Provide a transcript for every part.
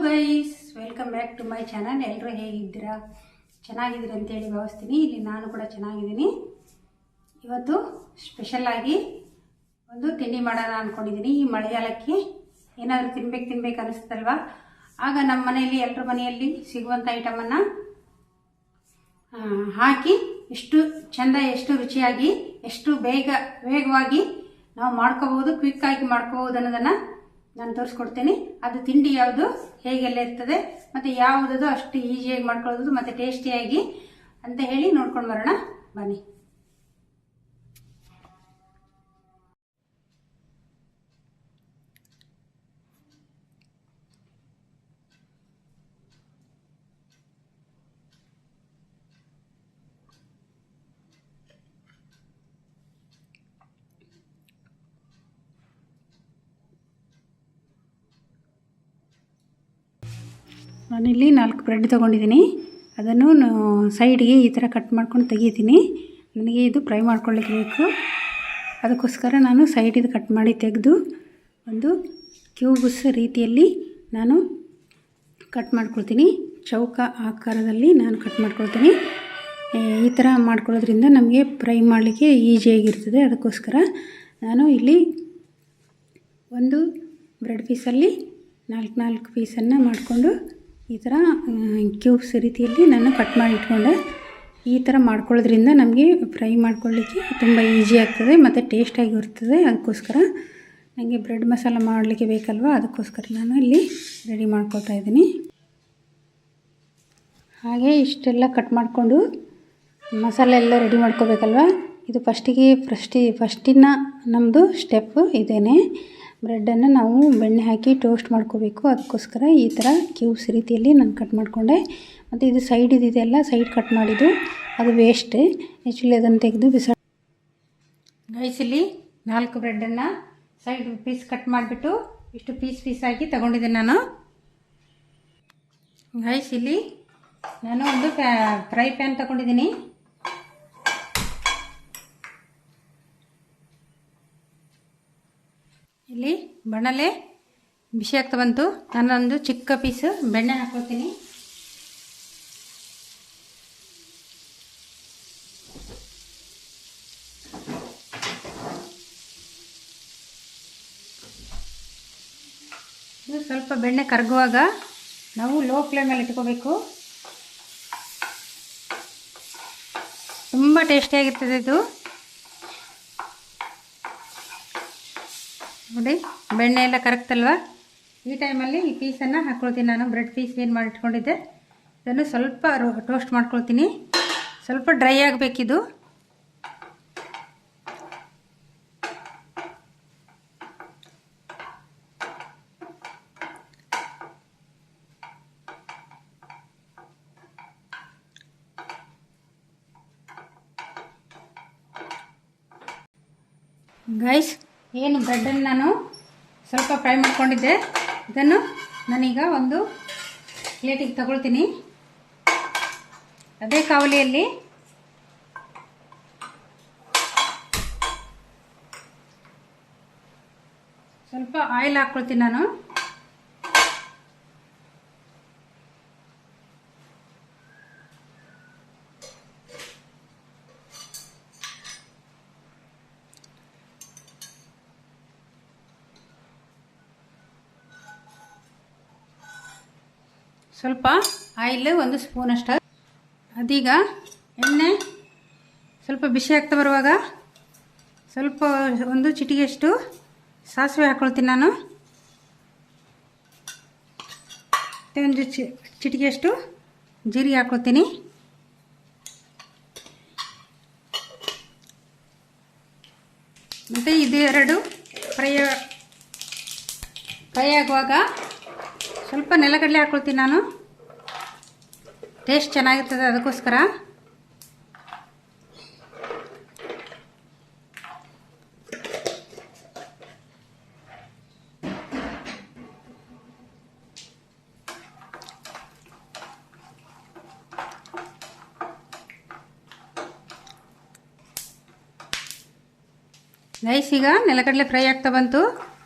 Guys, welcome back to my channel. ಎಲ್ಲರೂ ಹೇಗಿದ್ದೀರಾ? ಚೆನ್ನಾಗಿದ್ದೀರಿ ಅಂತೇಳಿ ಭಾವಿಸ್ತೀನಿ. ಇಲ್ಲಿ ನಾನು ಕೂಡ ಚೆನ್ನಾಗಿದ್ದೀನಿ. ಇವತ್ತು ಸ್ಪೆಷಲ್ಲಾಗಿ ಒಂದು ತಿಂಡಿ ಮಾಡೋಣ ಅಂದ್ಕೊಂಡಿದ್ದೀನಿ. ಈ ಮಳೆಗಾಲಕ್ಕೆ ಏನಾದರೂ ತಿನ್ಬೇಕು ಅನ್ನಿಸ್ತಲ್ವಾ? ಆಗ ನಮ್ಮ ಮನೆಯಲ್ಲಿ ಎಲ್ಲರ ಮನೆಯಲ್ಲಿ ಸಿಗುವಂಥ ಐಟಮನ್ನು ಹಾಕಿ ಎಷ್ಟು ಚೆಂದ, ಎಷ್ಟು ರುಚಿಯಾಗಿ, ಎಷ್ಟು ವೇಗವಾಗಿ ನಾವು ಮಾಡ್ಕೋಬಹುದು, ಕ್ವಿಕ್ಕಾಗಿ ಮಾಡ್ಕೋಬಹುದು ಅನ್ನೋದನ್ನು ನಾನು ತೋರಿಸ್ಕೊಡ್ತೀನಿ. ಅದು ತಿಂಡಿ ಯಾವುದು, ಹೇಗೆಲ್ಲ ಇರ್ತದೆ, ಮತ್ತು ಯಾವುದದು ಅಷ್ಟು ಈಸಿಯಾಗಿ ಮಾಡ್ಕೊಳ್ಳೋದು ಮತ್ತು ಟೇಸ್ಟಿಯಾಗಿ ಅಂತ ಹೇಳಿ ನೋಡ್ಕೊಂಡು ಬರೋಣ ಬನ್ನಿ. ನಾನಿಲ್ಲಿ 4 ಬ್ರೆಡ್ ತೊಗೊಂಡಿದ್ದೀನಿ. ಅದನ್ನು ಸೈಡ್ಗೆ ಈ ಥರ ಕಟ್ ಮಾಡ್ಕೊಂಡು ತೆಗಿತೀನಿ. ನನಗೆ ಇದು ಫ್ರೈ ಮಾಡ್ಕೊಳ್ಳಿಕ್ಕೆ ಬೇಕು. ಅದಕ್ಕೋಸ್ಕರ ನಾನು ಸೈಡಿದು ಕಟ್ ಮಾಡಿ ತೆಗೆದು ಒಂದು ಕ್ಯೂಬ್ಸ್ ರೀತಿಯಲ್ಲಿ ನಾನು ಕಟ್ ಮಾಡ್ಕೊಳ್ತೀನಿ. ಚೌಕ ಆಕಾರದಲ್ಲಿ ನಾನು ಕಟ್ ಮಾಡ್ಕೊಳ್ತೀನಿ. ಈ ಥರ ಮಾಡ್ಕೊಳ್ಳೋದ್ರಿಂದ ನಮಗೆ ಫ್ರೈ ಮಾಡಲಿಕ್ಕೆ ಈಸಿಯಾಗಿರ್ತದೆ. ಅದಕ್ಕೋಸ್ಕರ ನಾನು ಇಲ್ಲಿ ಒಂದು ಬ್ರೆಡ್ ಪೀಸಲ್ಲಿ 4 ಪೀಸನ್ನು ಮಾಡಿಕೊಂಡು ಈ ಥರ ಕ್ಯೂಬ್ಸ್ ರೀತಿಯಲ್ಲಿ ನಾನು ಕಟ್ ಮಾಡಿ ಇಟ್ಕೊಂಡೆ. ಈ ಥರ ಮಾಡ್ಕೊಳ್ಳೋದ್ರಿಂದ ನಮಗೆ ಫ್ರೈ ಮಾಡ್ಕೊಳ್ಳಿಕ್ಕೆ ತುಂಬ ಈಸಿ ಆಗ್ತದೆ ಮತ್ತು ಟೇಸ್ಟಾಗಿರ್ತದೆ. ಅದಕ್ಕೋಸ್ಕರ ನನಗೆ ಬ್ರೆಡ್ ಮಸಾಲ ಮಾಡಲಿಕ್ಕೆ ಬೇಕಲ್ವ, ಅದಕ್ಕೋಸ್ಕರ ನಾನು ಇಲ್ಲಿ ರೆಡಿ ಮಾಡ್ಕೊಳ್ತಾ ಇದ್ದೀನಿ. ಹಾಗೆ ಇಷ್ಟೆಲ್ಲ ಕಟ್ ಮಾಡಿಕೊಂಡು ಮಸಾಲೆ ಎಲ್ಲ ರೆಡಿ ಮಾಡ್ಕೋಬೇಕಲ್ವ. ಇದು ಫಸ್ಟಿನ ನಮ್ಮದು ಸ್ಟೆಪ್ಪು ಇದೇನೆ. ಬ್ರೆಡ್ಡನ್ನು ನಾವು ಬೆಣ್ಣೆ ಹಾಕಿ ಟೋಸ್ಟ್ ಮಾಡ್ಕೋಬೇಕು. ಅದಕ್ಕೋಸ್ಕರ ಈ ಥರ ಕ್ಯೂಬ್ಸ್ ರೀತಿಯಲ್ಲಿ ನಾನು ಕಟ್ ಮಾಡಿಕೊಂಡೆ. ಮತ್ತು ಇದು ಸೈಡ್ ಇದೆಯಲ್ಲ, ಸೈಡ್ ಕಟ್ ಮಾಡಿದ್ದು ಅದು ವೇಸ್ಟ್. ಆ್ಯಕ್ಚುಲಿ ಅದನ್ನು ತೆಗೆದು ಗೈಸ್, ಇಲ್ಲಿ 4 ಬ್ರೆಡ್ಡನ್ನು ಸೈಡ್ ಪೀಸ್ ಕಟ್ ಮಾಡಿಬಿಟ್ಟು ಇಷ್ಟು ಪೀಸಾಗಿ ತಗೊಂಡಿದ್ದೆ ನಾನು. ಗೈಸ್, ಇಲ್ಲಿ ನಾನು ಒಂದು ಫ್ರೈ ಪ್ಯಾನ್ ತಗೊಂಡಿದ್ದೀನಿ. ಇಲ್ಲಿ ಬಣಲೆ ಬಿಸಿ ಆಗ್ತಾ ಬಂತು. ನಾನೊಂದು ಚಿಕ್ಕ ಪೀಸ್ ಬೆಣ್ಣೆ ಹಾಕ್ಕೊಳ್ತೀನಿ. ಇದು ಸ್ವಲ್ಪ ಬೆಣ್ಣೆ ಕರಗುವಾಗ ನಾವು ಲೋ ಫ್ಲೇಮಲ್ಲಿ ಇಟ್ಕೋಬೇಕು. ತುಂಬ ಟೇಸ್ಟಿಯಾಗಿರ್ತದೆ ಇದು. ನೋಡಿ, ಬೆಣ್ಣೆ ಎಲ್ಲ ಕರಗ್ತಲ್ವ, ಈ ಟೈಮಲ್ಲಿ ಈ ಪೀಸನ್ನು ಹಾಕ್ಕೊಳ್ತೀನಿ. ನಾನು ಬ್ರೆಡ್ ಪೀಸ್ ಏನು ಮಾಡಿ ಇಟ್ಕೊಂಡಿದ್ದೆ ಇದನ್ನು ಸ್ವಲ್ಪ ಟೋಸ್ಟ್ ಮಾಡ್ಕೊಳ್ತೀನಿ. ಸ್ವಲ್ಪ ಡ್ರೈ ಆಗಬೇಕಿದು. ಗೈಸ್, ಏನು ಬ್ರೆಡ್ಡನ್ನು ನಾನು ಸ್ವಲ್ಪ ಫ್ರೈ ಮಾಡ್ಕೊಂಡಿದ್ದೆ, ಇದನ್ನು ನಾನೀಗ ಒಂದು ಪ್ಲೇಟಿಗೆ ತಗೊಳ್ತೀನಿ. ಅದೇ ಕಾವಲಿಯಲ್ಲಿ ಸ್ವಲ್ಪ ಆಯಿಲ್ ಹಾಕ್ಕೊಳ್ತೀನಿ ನಾನು. ಸ್ವಲ್ಪ ಆಯಿಲ್ 1 ಸ್ಪೂನಷ್ಟು. ಅದೀಗ ಎಣ್ಣೆ ಸ್ವಲ್ಪ ಬಿಸಿ ಆಗ್ತಾ ಬರುವಾಗ ಸ್ವಲ್ಪ ಒಂದು ಚಿಟಿಗೆಯಷ್ಟು ಸಾಸಿವೆ ಹಾಕ್ಕೊಳ್ತೀನಿ ನಾನು. ಮತ್ತು ಒಂದು ಚಿಟಿಗೆಯಷ್ಟು ಜೀರಿಗೆ ಹಾಕ್ಕೊಳ್ತೀನಿ. ಮತ್ತು ಇದೆರಡು ಫ್ರೈ ಆಗುವಾಗ ಸ್ವಲ್ಪ ನೆಲಗಡಲೆ ಹಾಕ್ಕೊಳ್ತೀನಿ ನಾನು. ಟೇಸ್ಟ್ ಚೆನ್ನಾಗಿರ್ತದೆ, ಅದಕ್ಕೋಸ್ಕರ. ಗೈಸ್, ಈಗ ನೆಲಗಡಲೆ ಫ್ರೈ ಆಗ್ತಾ ಬಂತು.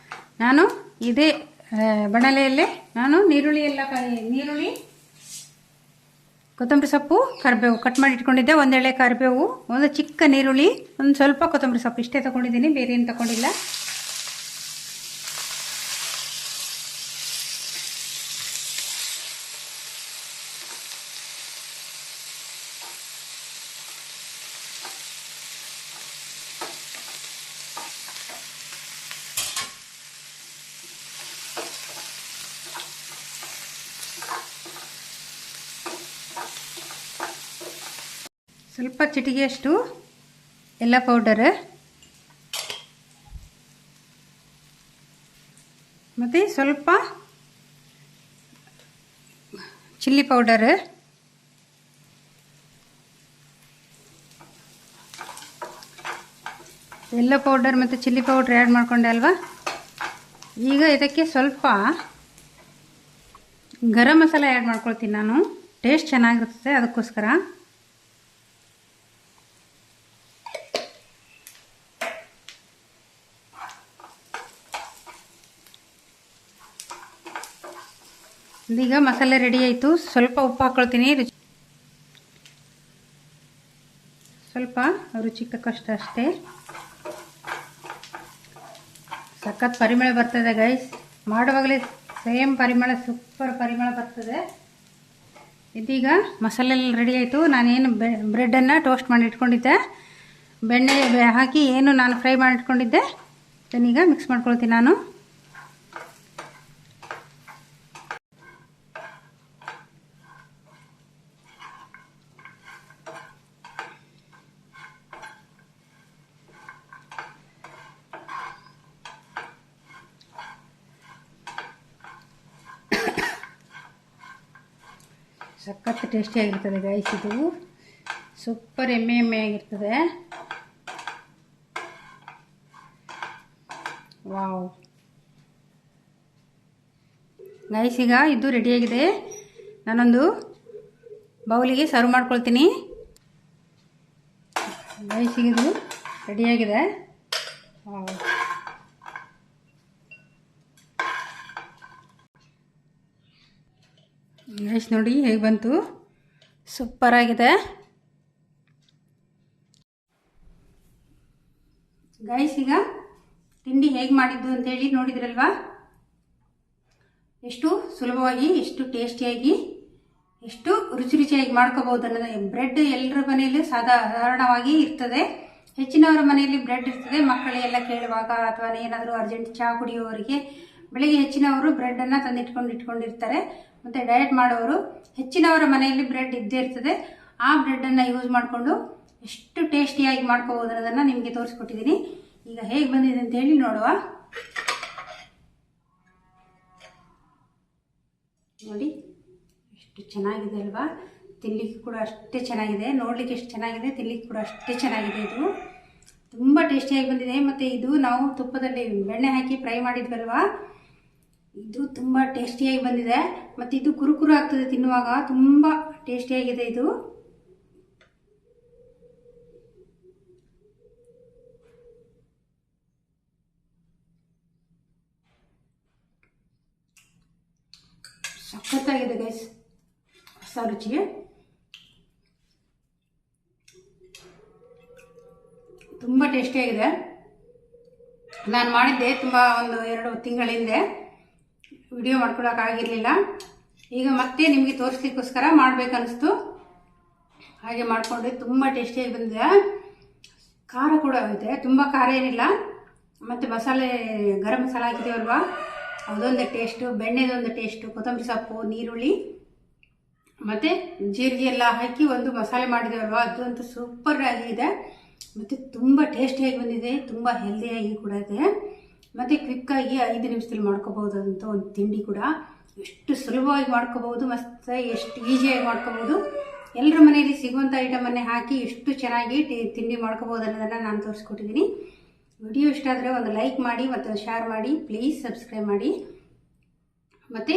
ನಾನು ಇದೇ ಬಾಣಲೆಯಲ್ಲೇ ನಾನು ನೀರುಳ್ಳಿ, ಕೊತ್ತಂಬರಿ ಸೊಪ್ಪು, ಕರಿಬೇವು ಕಟ್ ಮಾಡಿ ಇಟ್ಕೊಂಡಿದ್ದೆ. ಒಂದು ಎಳೆ ಕರಿಬೇವು, ಒಂದು ಚಿಕ್ಕ ನೀರುಳ್ಳಿ, ಒಂದು ಸ್ವಲ್ಪ ಕೊತ್ತಂಬರಿ ಸೊಪ್ಪು, ಇಷ್ಟೇ ತೊಗೊಂಡಿದ್ದೀನಿ, ಬೇರೆ ಏನು ತೊಗೊಂಡಿಲ್ಲ. ಸ್ವಲ್ಪ ಚಿಟಿಗೆಯಷ್ಟು ಎಲ್ಲ ಪೌಡರ್ ಮತ್ತು ಸ್ವಲ್ಪ ಚಿಲ್ಲಿ ಪೌಡರ್, ಎಲ್ಲ ಪೌಡರ್ ಮತ್ತು ಚಿಲ್ಲಿ ಪೌಡರ್ ಆ್ಯಡ್ ಮಾಡಿಕೊಂಡೆ ಅಲ್ವಾ. ಈಗ ಇದಕ್ಕೆ ಸ್ವಲ್ಪ ಗರಂ ಮಸಾಲ ಆ್ಯಡ್ ಮಾಡ್ಕೊಳ್ತೀನಿ ನಾನು, ಟೇಸ್ಟ್ ಚೆನ್ನಾಗಿರ್ತದೆ ಅದಕ್ಕೋಸ್ಕರ. ಈಗ ಮಸಾಲೆ ರೆಡಿ ಆಯಿತು. ಸ್ವಲ್ಪ ಉಪ್ಪು ಹಾಕ್ಕೊಳ್ತೀನಿ, ಸ್ವಲ್ಪ ರುಚಿಗೆ ತಕ್ಕಷ್ಟು ಅಷ್ಟೇ. ಸಖತ್ ಪರಿಮಳ ಬರ್ತದೆ ಗೈಸ್, ಮಾಡುವಾಗಲೇ ಸೇಮ್ ಪರಿಮಳ, ಸೂಪರ್ ಪರಿಮಳ ಬರ್ತದೆ. ಇದೀಗ ಮಸಾಲೆ ಎಲ್ಲ ರೆಡಿ ಆಯಿತು. ನಾನೇನು ಬ್ರೆಡ್ಡನ್ನು ಟೋಸ್ಟ್ ಮಾಡಿ ಇಟ್ಕೊಂಡಿದ್ದೆ, ಬೆಣ್ಣೆ ಹಾಕಿ ಏನು ನಾನು ಫ್ರೈ ಮಾಡಿ ಇಟ್ಕೊಂಡಿದ್ದೆ, ಅದನ್ನೀಗ ಮಿಕ್ಸ್ ಮಾಡ್ಕೊಳ್ತೀನಿ ನಾನು. ಸಖತ್ ಟೇಸ್ಟಿಯಾಗಿರ್ತದೆ ಗೈಸ್, ಇದು ಸೂಪರ್ ಎಮ್ಮೆ ಆಗಿರ್ತದೆ. ವಾವ್ ಗೈಸ್, ಈಗ ಇದು ರೆಡಿಯಾಗಿದೆ. ನಾನೊಂದು ಬೌಲಿಗೆ ಸರ್ವ್ ಮಾಡ್ಕೊಳ್ತೀನಿ. ಗೈಸ್, ಈಗ ಇದು ರೆಡಿಯಾಗಿದೆ. ವಾವ್, ಗೈಸ್ ನೋಡಿ ಹೇಗೆ ಬಂತು, ಸೂಪರ್ ಆಗಿದೆ. ಗೈಸ್, ಈಗ ತಿಂಡಿ ಹೇಗೆ ಮಾಡಿದ್ದು ಅಂತೇಳಿ ನೋಡಿದ್ರಲ್ವಾ, ಎಷ್ಟು ಸುಲಭವಾಗಿ, ಎಷ್ಟು ಟೇಸ್ಟಿಯಾಗಿ, ಎಷ್ಟು ರುಚಿಯಾಗಿ ಮಾಡ್ಕೋಬಹುದು ಅನ್ನೋದು. ಬ್ರೆಡ್ ಎಲ್ಲರ ಮನೆಯಲ್ಲಿ ಸಾಧಾರಣವಾಗಿ ಇರ್ತದೆ, ಹೆಚ್ಚಿನವರ ಮನೆಯಲ್ಲಿ ಬ್ರೆಡ್ ಇರ್ತದೆ. ಮಕ್ಕಳೆಲ್ಲ ಕೇಳುವಾಗ ಅಥವಾ ಏನಾದರೂ ಅರ್ಜೆಂಟ್ ಚಹಾ ಕುಡಿಯುವವರಿಗೆ ಬೆಳಿಗ್ಗೆ ಹೆಚ್ಚಿನವರು ಬ್ರೆಡ್ಡನ್ನು ಇಟ್ಕೊಂಡಿರ್ತಾರೆ. ಮತ್ತು ಡಯಟ್ ಮಾಡೋರು ಹೆಚ್ಚಿನವರ ಮನೆಯಲ್ಲಿ ಬ್ರೆಡ್ ಇದ್ದೇ ಇರ್ತದೆ. ಆ ಬ್ರೆಡ್ಡನ್ನು ಯೂಸ್ ಮಾಡಿಕೊಂಡು ಎಷ್ಟು ಟೇಸ್ಟಿಯಾಗಿ ಮಾಡ್ಕೋಬೋದು ಅನ್ನೋದನ್ನು ನಿಮಗೆ ತೋರಿಸ್ಕೊಟ್ಟಿದ್ದೀನಿ. ಈಗ ಹೇಗೆ ಬಂದಿದೆ ಅಂತೇಳಿ ನೋಡುವ. ನೋಡಿ ಎಷ್ಟು ಚೆನ್ನಾಗಿದೆ ಅಲ್ವಾ, ತಿನ್ನಲಿಕ್ಕೆ ಕೂಡ ಅಷ್ಟೇ ಚೆನ್ನಾಗಿದೆ, ನೋಡಲಿಕ್ಕೆ ಎಷ್ಟು ಚೆನ್ನಾಗಿದೆ, ತಿನ್ನಲಿಕ್ಕೆ ಕೂಡ ಅಷ್ಟೇ ಚೆನ್ನಾಗಿದೆ. ಇದು ತುಂಬ ಟೇಸ್ಟಿಯಾಗಿ ಬಂದಿದೆ. ಮತ್ತು ಇದು ನಾವು ತುಪ್ಪದಲ್ಲಿ ಬೆಣ್ಣೆ ಹಾಕಿ ಫ್ರೈ ಮಾಡಿದ್ವಲ್ವಾ, ಇದು ತುಂಬ ಟೇಸ್ಟಿಯಾಗಿ ಬಂದಿದೆ. ಮತ್ತು ಇದು ಕುರುಕುರು ಆಗ್ತದೆ ತಿನ್ನುವಾಗ, ತುಂಬ ಟೇಸ್ಟಿಯಾಗಿದೆ ಇದು. ಸಖತ್ತಾಗಿದೆ ಗೈಸ್, ಹೊಸ ರುಚಿಗೆ. ತುಂಬ ಟೇಸ್ಟಿಯಾಗಿದೆ. ನಾನು ಮಾಡಿದ್ದೆ ತುಂಬ ಒಂದು 2 ತಿಂಗಳ ಹಿಂದೆ, ವಿಡಿಯೋ ಮಾಡ್ಕೊಳಕ್ಕಾಗಿರಲಿಲ್ಲ. ಈಗ ಮತ್ತೆ ನಿಮಗೆ ತೋರಿಸ್ಲಿಕ್ಕೋಸ್ಕರ ಮಾಡಬೇಕನ್ನಿಸ್ತು, ಹಾಗೆ ಮಾಡಿಕೊಂಡ್ರೆ ತುಂಬ ಟೇಸ್ಟಿಯಾಗಿ ಬಂದಿದೆ. ಖಾರ ಕೂಡ ಇದೆ, ತುಂಬ ಖಾರ ಏನಿಲ್ಲ. ಮತ್ತು ಮಸಾಲೆ ಗರಂ ಮಸಾಲ ಹಾಕಿದ್ದೀವಲ್ವ, ಅದೊಂದು ಟೇಸ್ಟು, ಬೆಣ್ಣೆದೊಂದು ಟೇಸ್ಟು, ಕೊತ್ತಂಬರಿ ಸೊಪ್ಪು, ನೀರುಳ್ಳಿ ಮತ್ತು ಜೀರಿಗೆ ಎಲ್ಲ ಹಾಕಿ ಒಂದು ಮಸಾಲೆ ಮಾಡಿದ್ದೀವಲ್ವ, ಅದಂತೂ ಸೂಪರ್ ಆಗಿದೆ. ಮತ್ತು ತುಂಬ ಟೇಸ್ಟಿಯಾಗಿ ಬಂದಿದೆ, ತುಂಬ ಹೆಲ್ದಿಯಾಗಿ ಕೂಡ ಇದೆ. ಮತ್ತು ಕ್ವಿಕ್ಕಾಗಿ 5 ನಿಮಿಷದಲ್ಲಿ ಮಾಡ್ಕೋಬಹುದಂತ ಒಂದು ತಿಂಡಿ ಕೂಡ. ಎಷ್ಟು ಸುಲಭವಾಗಿ ಮಾಡ್ಕೋಬಹುದು, ಮತ್ತು ಎಷ್ಟು ಈಸಿಯಾಗಿ ಮಾಡ್ಕೋಬಹುದು. ಎಲ್ಲರ ಮನೆಯಲ್ಲಿ ಸಿಗುವಂಥ ಐಟಮನ್ನೇ ಹಾಕಿ ಎಷ್ಟು ಚೆನ್ನಾಗಿ ತಿಂಡಿ ಮಾಡ್ಕೋಬಹುದು ಅನ್ನೋದನ್ನು ನಾನು ತೋರಿಸ್ಕೊಟ್ಟಿದ್ದೀನಿ. ವಿಡಿಯೋ ಇಷ್ಟ ಆದರೆ ಒಂದು ಲೈಕ್ ಮಾಡಿ ಮತ್ತು ಶೇರ್ ಮಾಡಿ, ಪ್ಲೀಸ್ ಸಬ್ಸ್ಕ್ರೈಬ್ ಮಾಡಿ. ಮತ್ತು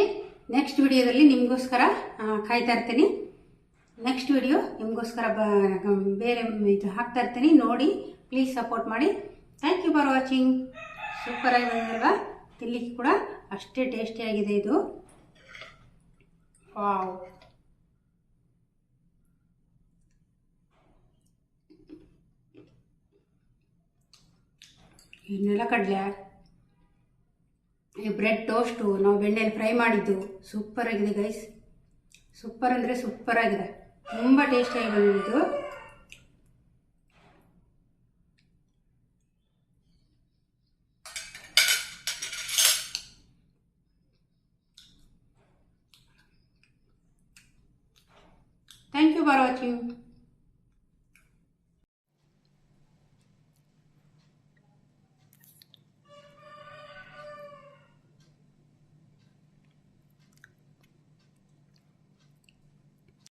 ನೆಕ್ಸ್ಟ್ ವಿಡಿಯೋದಲ್ಲಿ ನಿಮಗೋಸ್ಕರ ಕಾಯ್ತಾ ಇರ್ತೀನಿ. ನೆಕ್ಸ್ಟ್ ವಿಡಿಯೋ ನಿಮಗೋಸ್ಕರ ಬೇರೆ ಇದು ಹಾಕ್ತಾ ಇರ್ತೀನಿ, ನೋಡಿ ಪ್ಲೀಸ್ ಸಪೋರ್ಟ್ ಮಾಡಿ. Thank you for watching. ಸೂಪರಾಗಿ ಬಂದಿದಲ್ವಾ, ತಿನ್ನಲಿಕ್ಕೆ ಕೂಡ ಅಷ್ಟೇ ಟೇಸ್ಟಿಯಾಗಿದೆ ಇದು. ವಾವ್, ಈ ನೆಲಕಡಲೆ, ಈ ಬ್ರೆಡ್ ಟೋಸ್ಟು ನಾವು ಬೆಣ್ಣೆಯಲ್ಲಿ ಫ್ರೈ ಮಾಡಿದ್ದು ಸೂಪರ್ ಆಗಿದೆ ಗೈಸ್. ಸೂಪರ್ ಅಂದರೆ ಸೂಪರ್ ಆಗಿದೆ, ತುಂಬ ಟೇಸ್ಟಿಯಾಗಿ ಬಂದಿದ್ದು. Thank you for watching.